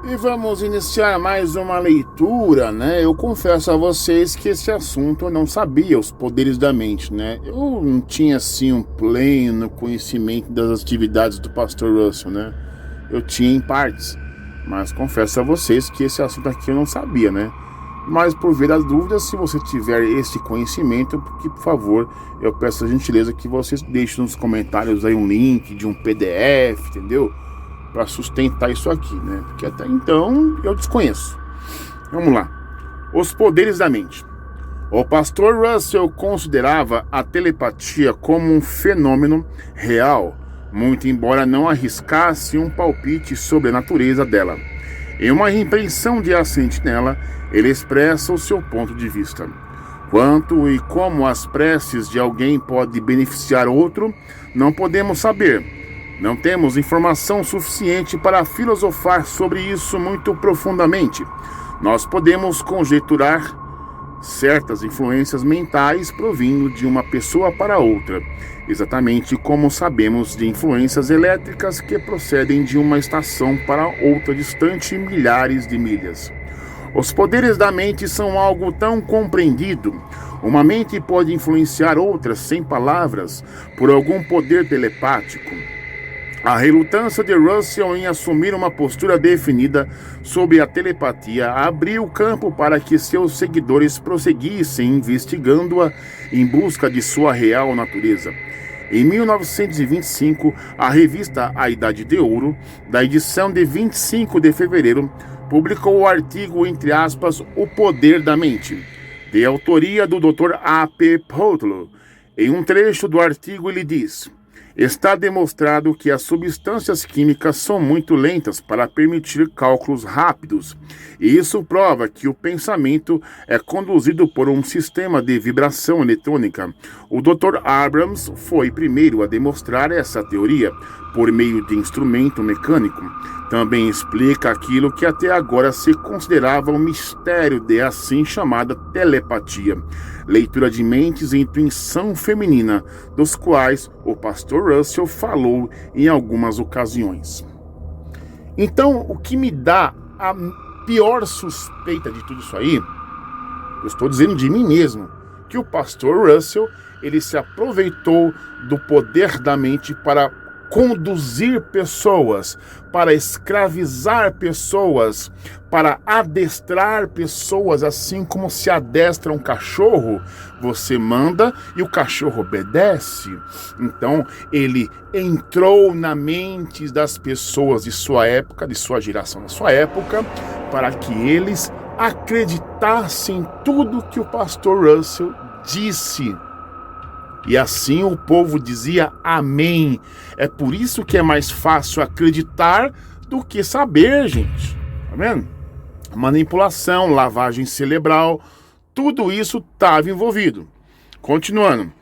E vamos iniciar mais uma leitura, né? Eu confesso a vocês que esse assunto eu não sabia, os poderes da mente, né? Eu não tinha, assim, um pleno conhecimento das atividades do Pastor Russell, né? Eu tinha em partes, mas confesso a vocês que esse assunto aqui eu não sabia, né? Mas por ver as dúvidas, se você tiver esse conhecimento, porque, por favor, eu peço a gentileza que vocês deixem nos comentários aí um link de um PDF, entendeu? Para sustentar isso aqui, né? Porque até então eu desconheço. Vamos lá. Os poderes da mente. O pastor Russell considerava a telepatia como um fenômeno real, muito embora não arriscasse um palpite sobre a natureza dela. Em uma repreensão de A Sentinela, ele expressa o seu ponto de vista. Quanto e como as preces de alguém podem beneficiar outro, não podemos saber. Não temos informação suficiente para filosofar sobre isso muito profundamente. Nós podemos conjecturar certas influências mentais provindo de uma pessoa para outra, exatamente como sabemos de influências elétricas que procedem de uma estação para outra distante milhares de milhas. Os poderes da mente são algo tão compreendido. Uma mente pode influenciar outras sem palavras por algum poder telepático. A relutância de Russell em assumir uma postura definida sobre a telepatia abriu campo para que seus seguidores prosseguissem investigando-a em busca de sua real natureza. Em 1925, a revista A Idade de Ouro, da edição de 25 de fevereiro, publicou o artigo, entre aspas, O Poder da Mente, de autoria do Dr. A.P. Poutlow. Em um trecho do artigo ele diz: está demonstrado que as substâncias químicas são muito lentas para permitir cálculos rápidos, e isso prova que o pensamento é conduzido por um sistema de vibração eletrônica. O Dr. Abrams foi primeiro a demonstrar essa teoria por meio de instrumento mecânico. Também explica aquilo que até agora se considerava um mistério de assim chamada telepatia, leitura de mentes e intuição feminina, dos quais o pastor Russell falou em algumas ocasiões. Então, o que me dá a pior suspeita de tudo isso aí, eu estou dizendo de mim mesmo, que o pastor Russell, ele se aproveitou do poder da mente para conduzir pessoas, para escravizar pessoas, para adestrar pessoas, assim como se adestra um cachorro. Você manda e o cachorro obedece. Então, ele entrou na mente das pessoas de sua época, de sua geração, da sua época, para que eles acreditassem em tudo que o pastor Russell disse. E assim o povo dizia amém. É por isso que é mais fácil acreditar do que saber, gente. Tá vendo? Manipulação, lavagem cerebral, tudo isso estava envolvido. Continuando.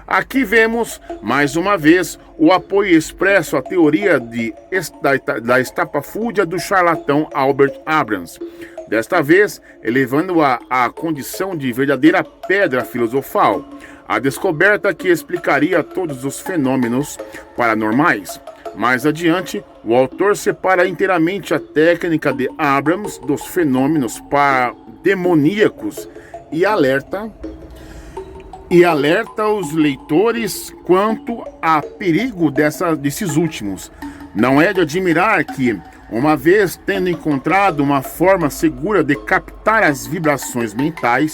Aqui vemos, mais uma vez, o apoio expresso à teoria da estapafúrdia do charlatão Albert Abrams. Desta vez, elevando-a à condição de verdadeira pedra filosofal. A descoberta que explicaria todos os fenômenos paranormais. Mais adiante, o autor separa inteiramente a técnica de Abrams dos fenômenos demoníacos e alerta os leitores quanto a perigo desses últimos. Não é de admirar que, uma vez tendo encontrado uma forma segura de captar as vibrações mentais,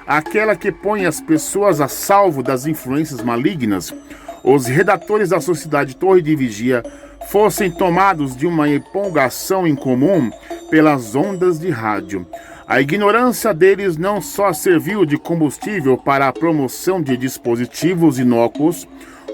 aquela que põe as pessoas a salvo das influências malignas, os redatores da Sociedade Torre de Vigia fossem tomados de uma empolgação incomum pelas ondas de rádio. A ignorância deles não só serviu de combustível para a promoção de dispositivos inócuos,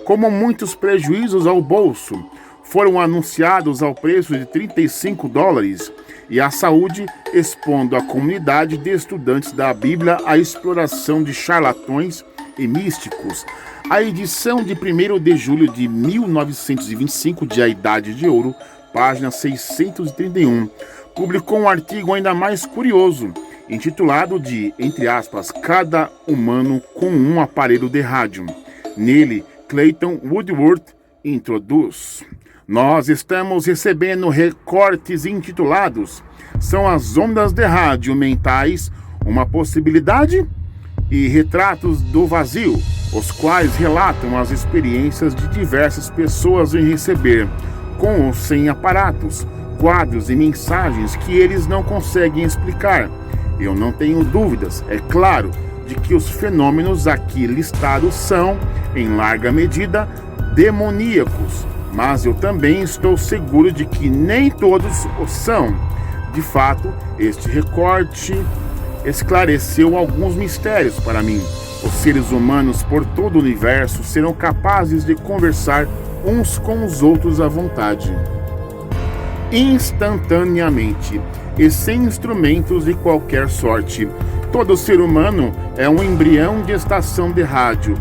como muitos prejuízos ao bolso foram anunciados ao preço de $35 e à saúde, expondo a comunidade de estudantes da Bíblia à exploração de charlatões e místicos. A edição de 1º de julho de 1925 de A Idade de Ouro, página 631, publicou um artigo ainda mais curioso, intitulado de, entre aspas, Cada Humano com um Aparelho de Rádio. Nele, Clayton Woodworth introduz: Nós estamos recebendo recortes intitulados "São as ondas de rádio mentais uma possibilidade?" e "Retratos do vazio", os quais relatam as experiências de diversas pessoas em receber, com ou sem aparatos, quadros e mensagens que eles não conseguem explicar. Eu não tenho dúvidas, é claro, de que os fenômenos aqui listados são, em larga medida, demoníacos, mas eu também estou seguro de que nem todos o são. De fato, este recorte esclareceu alguns mistérios para mim. Os seres humanos por todo o universo serão capazes de conversar uns com os outros à vontade, instantaneamente e sem instrumentos de qualquer sorte. Todo ser humano é um embrião de estação de rádio.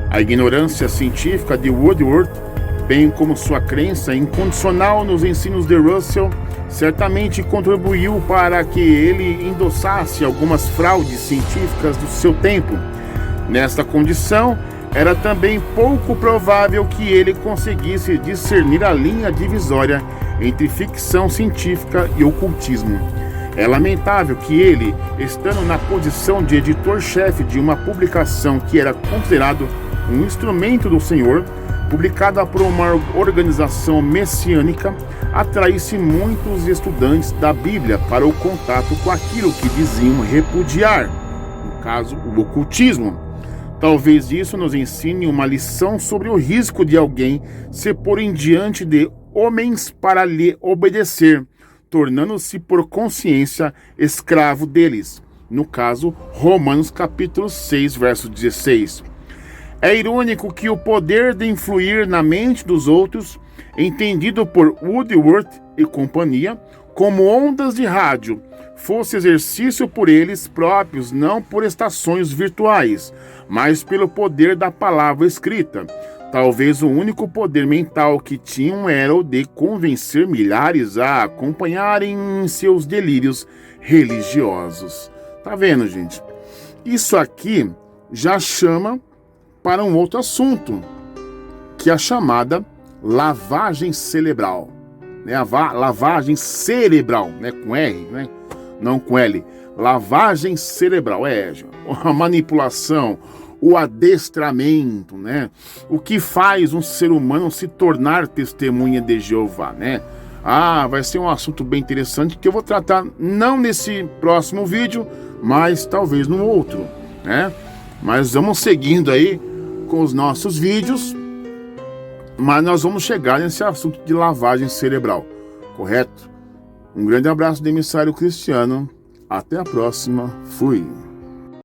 A ignorância científica de Woodward, bem como sua crença incondicional nos ensinos de Russell, certamente contribuiu para que ele endossasse algumas fraudes científicas do seu tempo. Nesta condição, era também pouco provável que ele conseguisse discernir a linha divisória entre ficção científica e ocultismo. É lamentável que ele, estando na posição de editor-chefe de uma publicação que era considerado um instrumento do Senhor, publicada por uma organização messiânica, atraísse muitos estudantes da Bíblia para o contato com aquilo que diziam repudiar, no caso, o ocultismo. Talvez isso nos ensine uma lição sobre o risco de alguém se pôr em diante de homens para lhe obedecer, tornando-se por consciência escravo deles. No caso, Romanos capítulo 6, verso 16. É irônico que o poder de influir na mente dos outros, entendido por Woodward e companhia como ondas de rádio, fosse exercício por eles próprios, não por estações virtuais, mas pelo poder da palavra escrita. Talvez o único poder mental que tinham era o de convencer milhares a acompanharem em seus delírios religiosos. Tá vendo, gente? Isso aqui já chama para um outro assunto, que é a chamada lavagem cerebral. Né? A lavagem cerebral, né? Com R, né? Não com L. Lavagem cerebral, a manipulação, o adestramento, né? O que faz um ser humano se tornar testemunha de Jeová, né? Vai ser um assunto bem interessante que eu vou tratar não nesse próximo vídeo, mas talvez no outro, né? Mas vamos seguindo aí com os nossos vídeos, mas nós vamos chegar nesse assunto de lavagem cerebral, correto? Um grande abraço do emissário Cristiano. Até a próxima. Fui.